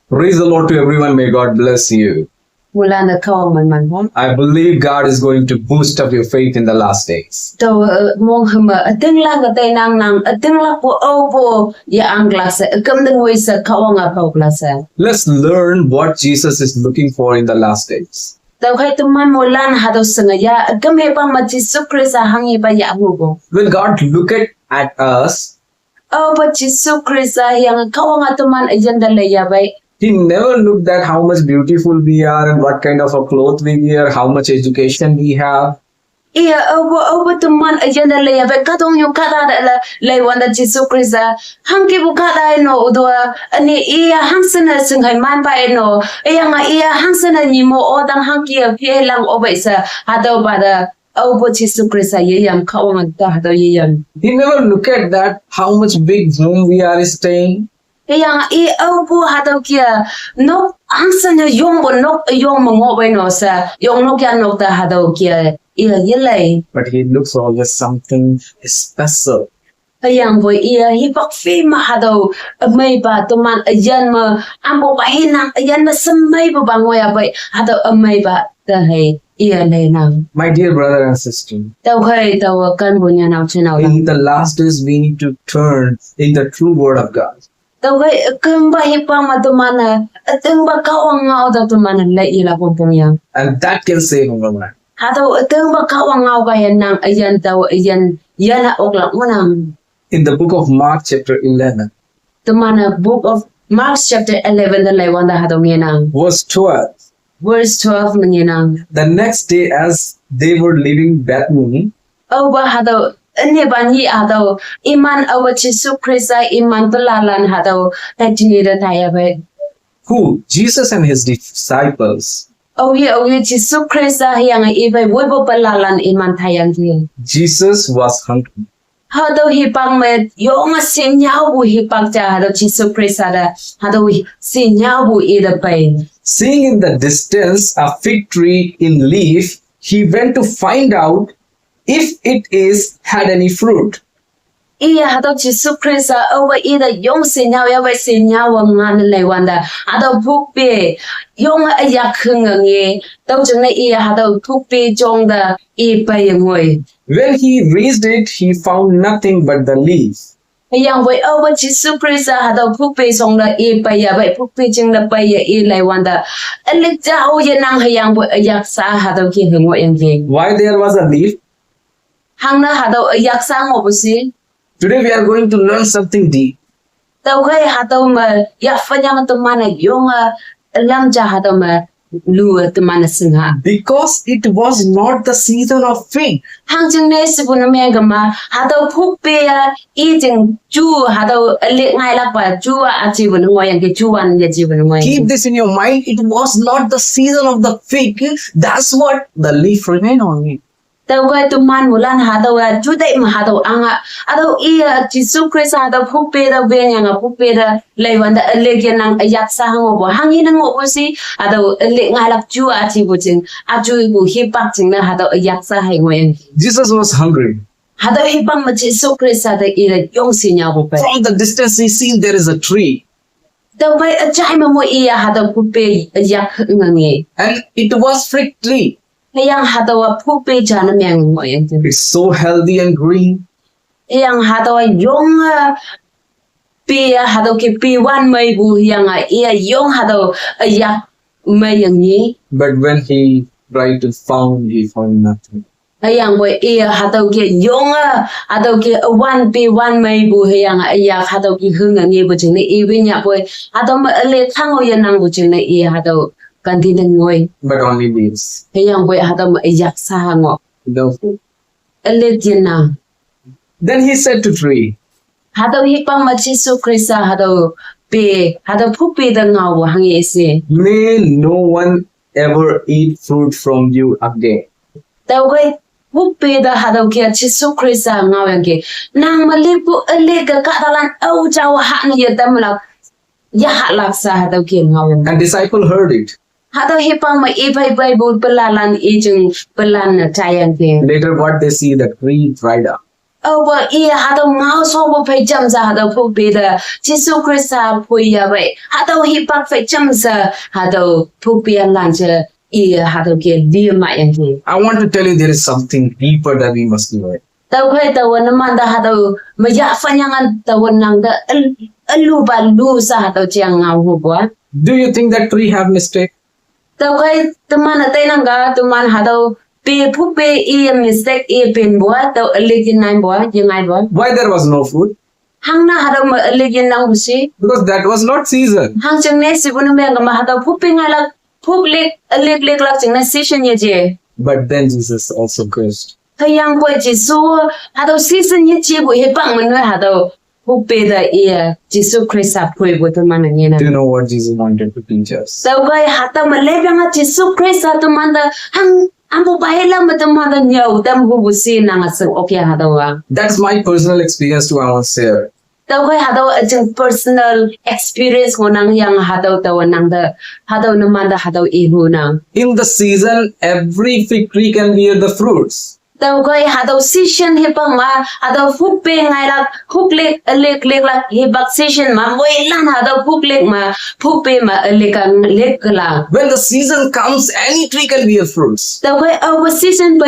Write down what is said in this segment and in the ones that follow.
Praise the Lord to everyone. May God bless you. Mula na kawang man. I believe God is going to boost up your faith in the last days. Tau mong hema ating lang katay nang ating lang po opo ya ang klase agam ding way sa kawang apaw klase. Let's learn what Jesus is looking for in the last days. Tau kay tuman mo lan hadaw sangaya agam he pang Jisu Krista hangi pa ya amugo. When God look at us, Opo Jisu Krista yang kawang atuman ayan dalaya bay. He never looked at how much beautiful we are and what kind of a cloth we wear, how much education we have. Iya opo tuman ayan dalaya bay katong yung kata la wanda Jisu Krista hangki bu kata no udwa ani iya hangsana sunghay man pa no iya nga iya hangsana ni mo odang hangki phe lang obay sa hadaw pada opo Jisu Krista yeyam kawang ta hadaw yeyam. He never looked at that how much big room we are staying. Yang opo hadaw kia no hangsana yung bo no yung mongobay no sa yung no kya no ta hadaw kia iya yelay. But he looks always something special. Ayang boy iya hipak fi mahadaw may ba tuman ayan ma ambo pa hinang ayan na samay ba bangoy abay hadaw amay ba dahay iya lay nang. My dear brother and sister, Taw kay taw kan bunya naw chinaw lang. in the last days we need to turn in the true word of God. Taw kay kan ba hipang matumana ateng ba kawang ngaw daw tumana lay ila pumpong yang. And that can save our life. Hadaw ateng ba kawang ngaw kayan nang ayan taw ayan yana oklang manang. In the book of Mark chapter 11, Tumana book of Mark chapter 11 the lay wanda hadaw nang. verse 12. Verse 12 nang. The next day as they were leaving Bethany, Oba hadaw ani banyi hadaw iman awa Jisu Krista iman tulalan hadaw tajinira taya bay. who? Jesus and his disciples. Oye Jisu Krista yang ibay webo palalan iman tayang dia. Jesus was hungry. Hadaw hipang met yung sinyaw bu hipang ja hadaw Jisu Krista da hadaw sinyaw bu ida bay. Seeing in the distance a fig tree in leaf, he went to find out if it had any fruit. Iya hadaw Jisu Krista oba ida yung sinyaw ya bay sinyaw ngan lay wanda hadaw bukbe yung ayak hngenge daw jeng na iya hadaw bukbe jong da ibay ngoy. When he raised it, he found nothing but the leaf. Yang way over Jisu Krista hadaw bukbe song da ibay ya bay bukbe jeng da bay ya ilay wanda alik jao ya nang hayang boy ayak sa hadaw ki ngoy yang ge. Why there was a leaf? Hang na hadaw ayak sa ngobusi. Today we are going to learn something deep. Daw kay hadaw ma ya fanyang tumana yung lam ja hadaw ma luwa tumana singa. Because it was not the season of fig. Hangjing ne sibu na mega ma hadaw phukpe ya eating ju hadaw alik ngai lak ba ju a jibun ngoy yang ke juwan ya jibun ngoy. Keep this in your mind. It was not the season of the fig. That's what the leaf remained on it. Daw kay tuman mulan hadaw ju dai ma hadaw anga adaw iya Jisu Krista hadaw phukpe da ben yang phukpe da lay wanda alik yan nang ayak sa hango bo hangin nang ngo si adaw alik ngai lak ju a jibu jing a ju bu hipak jing na hadaw ayak sa hai ngoy. Jesus was hungry. Hadaw hipang ma Jisu Krista da ira yung sinya bo pe. From the distance he seen there is a tree. Daw bay ajay mo iya hadaw phukpe ayak ngangi. And it was fig tree. Yang hadawa phukpe jana myang ngoy. It's so healthy and green. Yang hadawa yung pia hadaw ki piwan may bu yang iya yung hadaw ayak may yang ni. But when he tried to found, he found nothing. Yang boy iya hadaw ki yung hadaw ki wan piwan may bu yang ayak hadaw ki hung ni bu jing ni iwi nya boy hadaw ma ale thango yan nang bu jing ni iya hadaw kanti nang ngoy. But only leaves. Yang boy hadaw ma ayak sa ngo. No. Ale jin na. Then he said to tree, Hadaw hipang ma Jisu Krista hadaw pe hadaw phukpe da ngaw hangi ise. may no one ever eat fruit from you again. Daw kay phukpe da hadaw ki Jisu Krista ngaw yang ke nang malipu alega kadalan au jaw ha ni damla ya halak sa hadaw ki ngaw. And disciple heard it. Hadaw hipang ma ibay Bible pelalan ijeng pelan tayang ke. Later what they see, the tree dried up. over ear had a mouse over pay jumps had a poop be the Jesus Christ pui away. Had a hip up for jumps had a poopy and lunch ear had to get dear my engine. I want to tell you there is something deeper that we must learn. The way the one man that had a Maya Fanyan the one the Aluba lose had a young now. Do you think that tree have mistake? The way the man at Tenanga, the man had a be poopy e mistake e pin boy, the legend nine boy, young I boy. Why there was no food? Hangna had a legend now, see? Because that was not season. Hang Jang Nesi when a had a pooping I like poop lick a lick like in a session ye. But then Jesus also cursed. A young boy Jesus had a season ye with his bang when I had a poop the ear, Jesus Christ up with the man and Do you know what Jesus wanted to teach us? So I had a Malay Jesus Christ at the mother hang. Ambo bahela mata nyaw dam hu busi nang asang okya hadawa. That's my personal experience to our share. Tawai hadaw ajang personal experience ko nang yang hadaw tawan nang da hadaw naman da hadaw ihu nang. In the season, every fig tree can bear the fruits. Tawai hadaw session hipang ma hadaw hupe ngay lak huklek lek lak hibak session ma moilan hadaw huklek ma hupe ma lekang lek la. When the season comes, any tree can bear fruits. Tawai awa season pa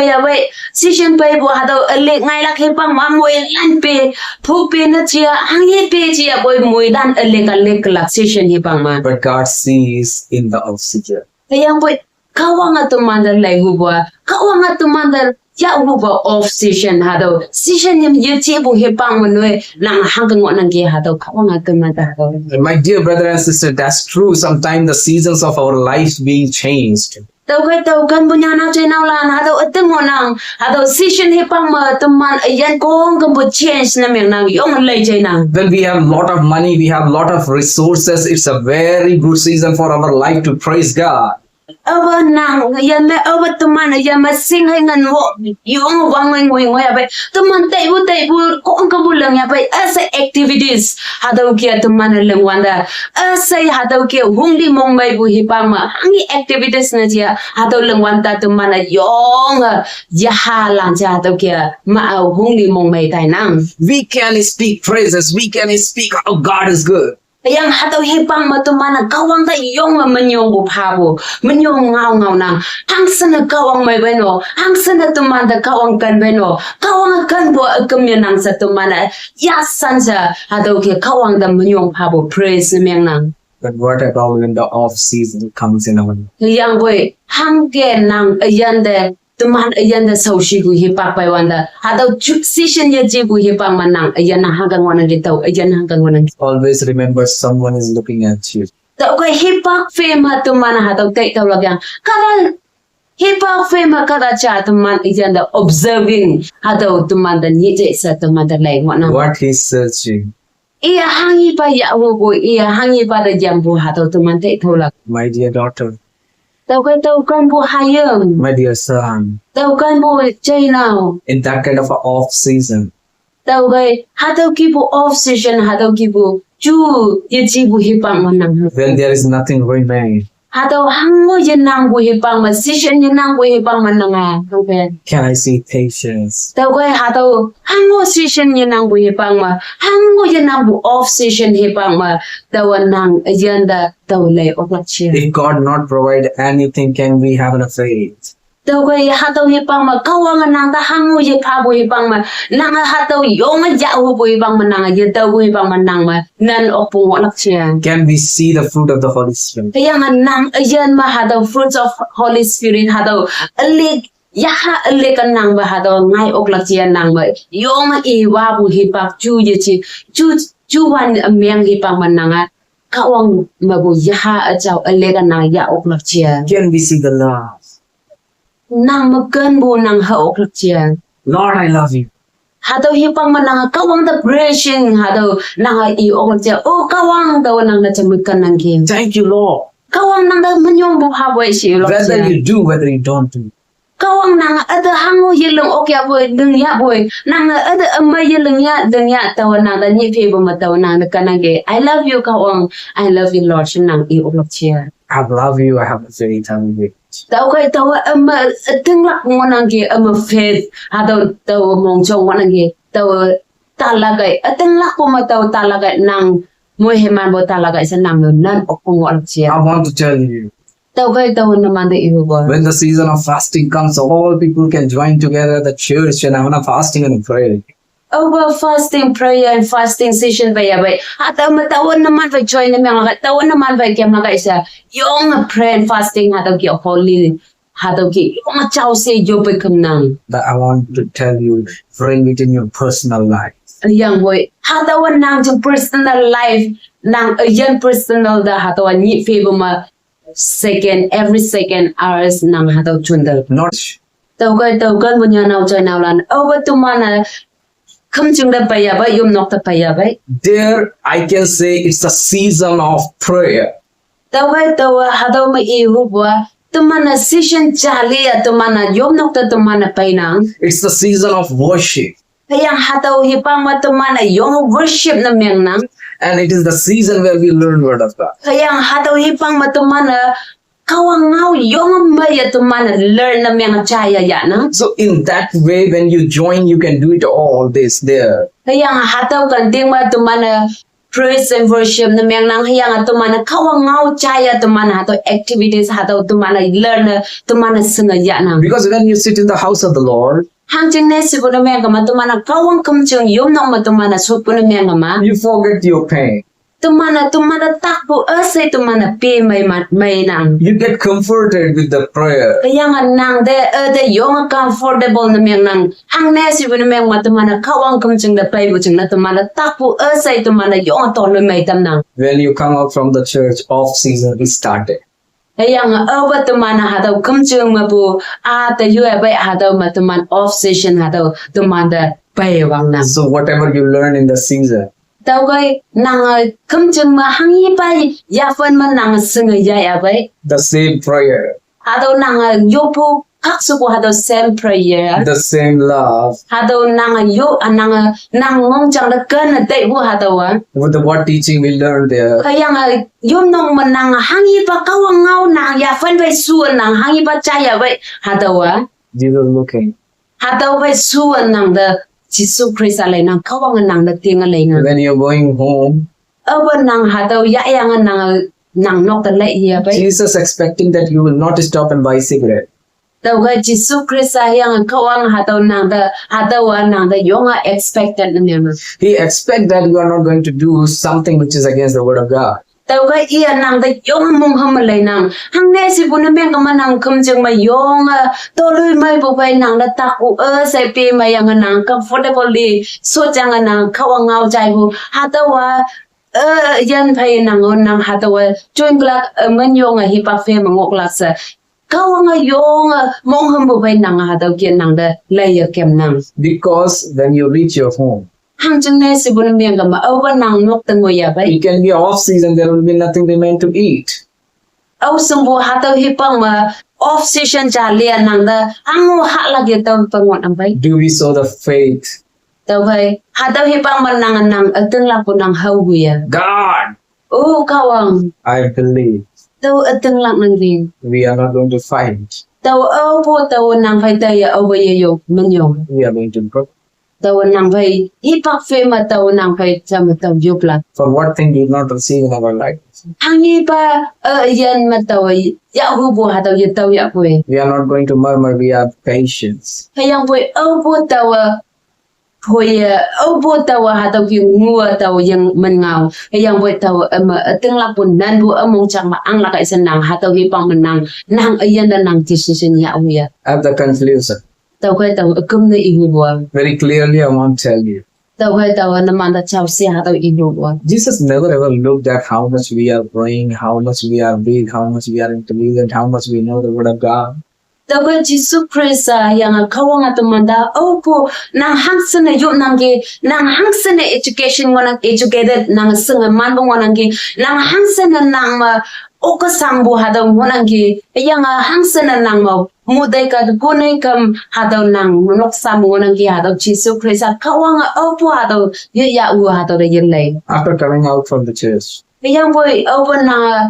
bo hadaw lek ngay lak hipang ma moilan pe hupe na chia hangi pe chia boy moilan lek lak session hipang ma. But God sees in the off-season. Kaya boy kawang atumandar lay hubwa kawang atumandar ya hubwa off season hadaw season yam yetibu hipang manwe nang hanggang nang ge hadaw kawang atumandar hadaw. And my dear brother and sister, that's true. Sometimes the seasons of our life being changed. Tau kan punya na chay naw lan hadaw ateng nang hadaw season hipang ma tuman ayan kong kan bu change na meng nang yong lay chay nang. When we have a lot of money, we have a lot of resources, it's a very good season for our life to praise God. Awa nang yan me awa tuman yan masing hay ngan mo yung wang ngoy abay tuman tay bu ko ang kabulang abay asa activities hadaw kia tuman lang wanda asa hadaw kia hungli mong may bu hipang ma hangi activities na dia hadaw lang wanda tuman yung yahalan dia hadaw kia ma hungli mong may tay nang. We can speak praises, we can speak how God is good. Yang hataw hipang matumana kawang ta yung manyong upabo manyong ngaw nang hangsan na kawang may beno hangsan na tumanda kawang kan beno kawang kan bo akamya nang sa tumana yasan sa hataw ke kawang da manyong pabo praise meng nang. But what about when the off season comes in our life? Yang boy hangge nang ayan de tuman ayan da saushi gu hipak pai wanda hataw season ya ji gu hipang manang ayan na hanggang wanang gitaw ayan hanggang wanang. Always remember someone is looking at you. Tau kai hipak fema tuman hataw tay taw lagyang kada hipak fema kada cha tuman ayan da observing hataw tuman da nije sa tuman da lai wanang. What he's searching. Iya hangi pa ya wo iya hangi pa da jambu hataw tuman tay taw lag. My dear daughter. Tau kan bu hayang. My dear son. Tau kan bu chay now. In that kind of a off season. Tau kai hataw ki bu off season hataw ki bu chu yeji bu hipang manang. When there is nothing remain. Hataw hango yenang bu hipang ma season yenang bu hipang manang okay. Can I see patience? Tau kai hataw hango season yenang bu hipang ma hango yenang bu off season hipang ma tawan nang agenda tau lay oklatchen. If God not provide anything, can we have enough faith? Tau kai hataw hipang ma kawang nang ta hango ye pa bu hipang ma nang hataw yong ja bu hipang ma nang ye tau bu hipang ma nang ma nan opung oklatchen. Can we see the fruit of the Holy Spirit? Kaya nga nang ayan ma hadaw fruits of Holy Spirit hadaw alik yaha alik kan nang ba hadaw ngai oklak chian nang ba yong iwa bu hipak chu ye chi chu wan amyang hipang mananga kawang mabu yaha ajaw alik kan nang ya oklak chian Can we see the love? nang magan bu nang ha oklak chian Lord, I love you. hadaw hipang mananga kawang the pressing hadaw nang I oklak chian oh kawang daw nang nachamikan nang kin Thank you, Lord. kawang nang da manyong bu ha boy si oklak Whether chian you do, whether you don't do. kawang nang ada hango yelong okya boy deng ya boy nang ada amma yelong ya deng ya taw nang da ni pe bo mataw nang da kanage I love you kawang I love you Lord nang I oklak chia I love you. I have a very time with you. taw amma teng lak ngonang ge amma faith hadaw taw mong chong wanang ge tàu talaga ateng lak po mataw talaga nang mo heman bo talaga sa nang nan okong wal I siya want to tell you, taw kay taw naman de ibo bo when the season of fasting comes, all people can join together at the church and have a fasting and pray. over fasting prayer and fasting session ba ya ba ataw matawan naman ba join na mga tawan naman ba kaya mga isa yung prayer and fasting hataw ki holy hataw ki yung chaw se jo ba kam nang That I want to tell you, bring it in your personal life. yang boy hatawan nang to personal life nang yan personal da hatawan ni favor ma every second hours nang hataw chundal Not tàu cái bây giờ nào chơi nào là over tụi mana không chừng đã bây giờ vậy yếm nóc đã bây giờ vậy there, I can say it's a season of prayer. tàu hà tàu mà yêu quá tụi mana session chali à tụi mana yếm nóc đã tụi mana bây nang It's the season of worship. hay hà tàu hi pang mà tụi mana yếm worship na miệng nang And it is the season where we learn word of God. hay hà tàu hi pang mà tụi mana kawang ngau yếm mà ya tụi mana learn na miệng chaya ya nang So in that way, when you join, you can do it all this there. hay hà tàu cần tiếng mà tụi mana praise and worship na miệng nang hay tụi mana kawang ngau chaya tụi mana hà tàu activities hà tàu tụi mana learn tụi mana sing ya nang Because when you sit in the house of the Lord, hang ching ne si bu na miệng mà tụi mana kawang kam ching yom nong mà tụi mana sut bu na miệng mà you forget your pain. tụi mana tak bu ase tụi mana pe mai nang You get comforted with the prayer. kaya nang de yong comfortable na miệng nang hang ne si bu na miệng mà tụi mana kawang kam ching da pai bu ching na tụi mana tak bu ase tụi mana yong ton na mai tam nang When you come out from the church, off season is started. kaya over tụi mana ha daw kam ching ma bu ta yu ba ha daw ma tụi man off session ha daw tụi mana pai wang nang So whatever you learn in the season, tao cái nàng không chừng mà hăng y bay ya phân mà nàng sưng ở dài à vậy the same prayer, hà đâu nàng yo pu các số của hà đâu same prayer the same love, hà đâu nàng yo nàng mong chẳng là cơn là tệ của hà đâu à with the what teaching we learned there. cái yang yo nong mà nàng hăng y ba cao ngao nàng ya phân vậy suôn nàng hăng y ba chạy à vậy hà đâu à Jesus looking. hà đâu vậy suôn nàng de Jesus Christ lại nàng cao nàng de tiếng lại nàng When you're going home, ở bên nàng hà đâu ya yang nàng nóc de lại gì vậy Jesus expecting that you will not stop and buy cigarette. tàu cái Jesus Christ yang kawang nang da yonga expected na miyan He expect that you are not going to do something which is against the word of God. tàu cái iya nang da yonga mong hamalay nang hang ne si bu na miyan kama nang kum jeng ma yonga toloy may bu bay nang da taku say pi may yang nang comfortably so jang nang kawang ngao jay bu hatawa yan pay nang hatawa join glak man yonga hipa fe mangok lak sa kawang yonga mong hum bu bay nang hataw kian nang da lay kem nang Because when you reach your home, hang jeng ne si bu na miyan kama awa nang nok tango ya bay it can be off season, there will be nothing remain to eat. aw sumbu hataw hipang ma off season jalia nang da ango halagi taw pangon ang bay Do we sow the faith? taw bay hataw hipang ma nang ateng la po nang hawya God, oh kawang I believe taw ateng lang nang rin we are not going to fight. taw aw po taw nang fay tayo aw yo manyong We are going to grow. taw nang fay hipak fe ma taw nang fay sa ma taw yupla For what thing did not receive in our life? hangi pa yan ma taw ya hu po hataw ya taw ya po We are not going to murmur, we have patience. kayang po aw po taw Hoi obo tawa hataw ki ngua taw yang mengau yang buat taw teng la pun nan bu among chang ma ang la kai senang hataw ki pang menang nang ayan dan nang decision ya uya At the conclusion, taw kai taw kum na ihu bo very clearly I want to tell you, taw kai taw na man da chaw si hataw ihu bo Jesus never ever looked at how much we are praying, how much we are big, how much we are intelligent, how much we know the word of God. taw kai Jesus Christ yang kawang atumanda opo nang hangsen na yu nang hangsen na education nang educated nang senga man bong nang nang hangsen na nang ma okasang bu hadaw nang yang hangsen na nang ma muday ka punay kam hadaw nang noksam nang hadaw Jesus Christ kawang opo hadaw ya u hadaw da yin lay After coming out from the church, yang boy opo na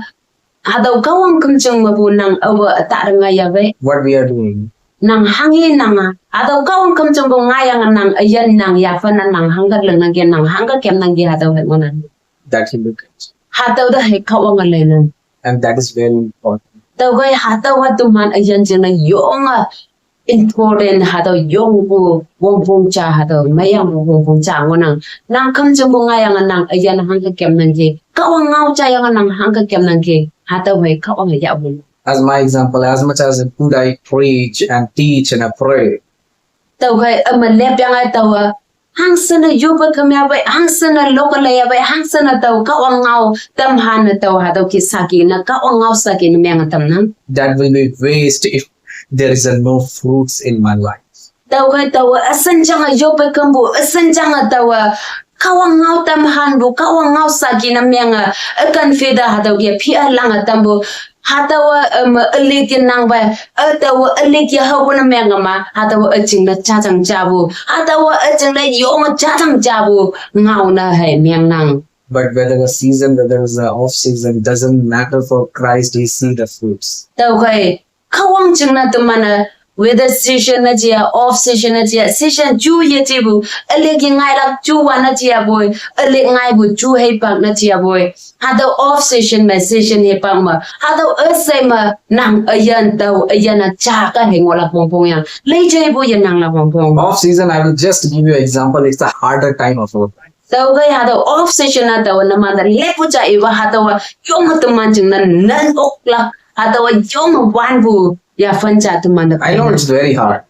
hadaw kawang kumjung mabu nang opo ta nga ya bay what we are doing? nang hangi nang atau kau kam jong ngai yang nang ayan nang ya fan nang hangga leng nang nang hangga kem nang gi atau he monan that he look at. atau dah he kau ang lelen And that is very important. tau gai atau tu man ayan jeng nang yong important atau yong bu wong wong cha atau mayang wong wong cha ngonang nang kam jong ngai yang nang ayan hangga kem nang gi kau ngau cha yang nang hangga kem nang gi atau he kau ang ya bu. As my example, as much as good I preach and teach and I pray, tau kai lep yang ai tau hang sana yuba kamya bai hang sana lokal ya bai hang sana tau ka ngau tam han tau ha tau ki saki na ka ngau saki na meng tam nan that will be waste if there is no fruits in my life. tau kai tau asan jang yuba kambu asan jang tau ka ngau tam han bu ka ngau saki na meng kan feda ha tau ki phi lang tam bu hatawa alikin nang ba atawa alik ya hawo na menga ma hatawa aching na cha chang cha bu hatawa aching na yong cha chang cha bu ngau na hai meng nang But whether a season, whether it's an off season, doesn't matter for Christ. He see the fruits. tau kai khawang ching na tumana whether season na chia off season na chia season chu ye chi bu alik ngai lak chu wa na chia boy alik ngai bu chu hei pak na chia boy hataw off season ma season he pak ma hataw asai ma nang ayan tau ayan na cha ka heng wala pong pong yang lei chei bu yan nang la pong pong Off season, I will just give you an example. It's a harder time of our life. tau kai hataw off season na tau na man lepu cha iwa hataw yong tu man ching na nan ok la hataw yong wan bu ya fan cha tu man I know it's very hard.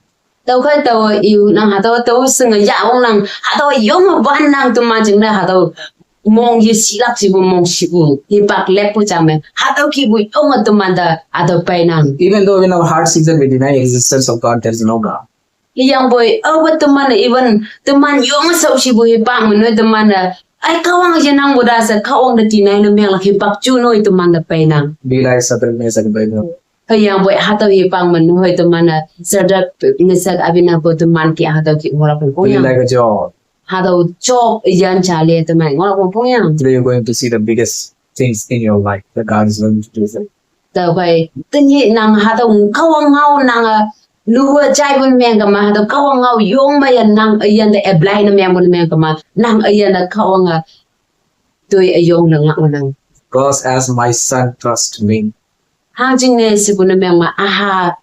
tau kai tau yu nang hataw tau sing ya ong nang hataw yong wan nang tu man ching na hataw mong ye silap si bu mong si bu hi pak lepu cha me hataw ki bu yong tu man da hataw pai nang Even though in our hard season we deny existence of God, there is no God. yang boy wat tu man even tu man yong sau si bu hi pak mun tu man ai kawang je nang bu da sa kawang da tinai na meng la hi pak chu noi tu man da pai nang Be like Saturday, Saturday. yang boy hataw hi pang man hoi tu man sadap nisak abina bo tu man ki hataw ki ngora pong Be yang like a job. hataw job yan cha le tu man ngora pong yang Today you're going to see the biggest things in your life that God is going to do. tau kai tin yi nang hataw kawang ngau nang luwa chai bun meng ka ma hataw kawang ngau yong ma yan nang yan da apply na meng bun meng ka ma nang yan da kawang tui ayong lang nang Because as my son trust me, hang jing ne si bun meng ma aha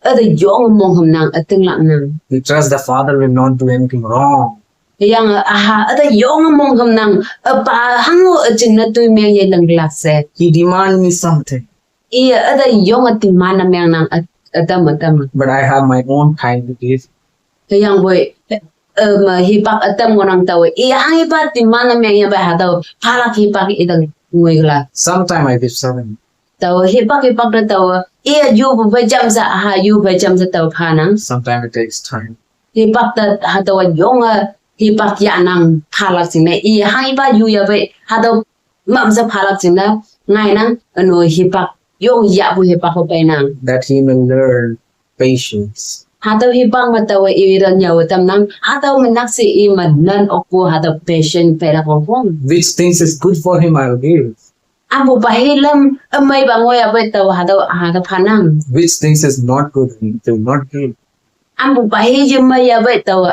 ada yong mong ham nang ating lang nang he trusts the Father will not do anything wrong. yang aha ada yong mong ham nang pa hango ajing na tui meng ye lang glak se He demand me something, iya ada yong ati mana meng nang atam but I have my own time to give. yang boy ma hipak atam ngonang taw iya hang hipak ti mana meng ya ba hataw halak hipak idang ngui la Sometime I give 7. taw hipak na taw iya yu ba jam sa aha yu ba jam sa taw phanang Sometimes it takes time. hipak ta hataw yong hipak ya nang halak sing na iya hang hipak yu ya ba hataw mam sa halak sing na ngai nang ano hipak yong ya bu hipak ko pa nang That he may learn patience. hataw hipak ma taw iran yaw tam nang hataw manak si I man nan okpo hataw patient pera kong Which things is good for him, I will give. ambo bahilam amay bangoy abay taw hadaw phanang Which things is not good, he will not give. ambo bahiyam may abay taw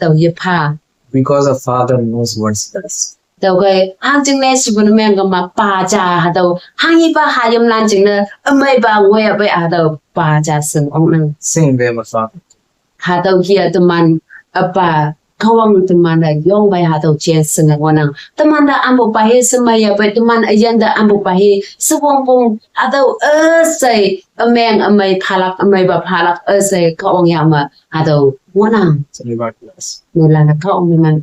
taw yapa Because a father knows what's best. taw kay hang jing ne sibun meng ga ma pa cha hadaw hang ipa hayam lan jing na amay bangoy abay hadaw pa cha sung ong nang Same way my father. hadaw hiya tuman apa kawang teman da yong bai hadaw che sung nang teman da ambo bahi semay abay teman ayan da ambo bahi subong pong hadaw asay ameng amay phalak amay ba phalak asay kawang yama hadaw wanang So God bless. nila na kawang naman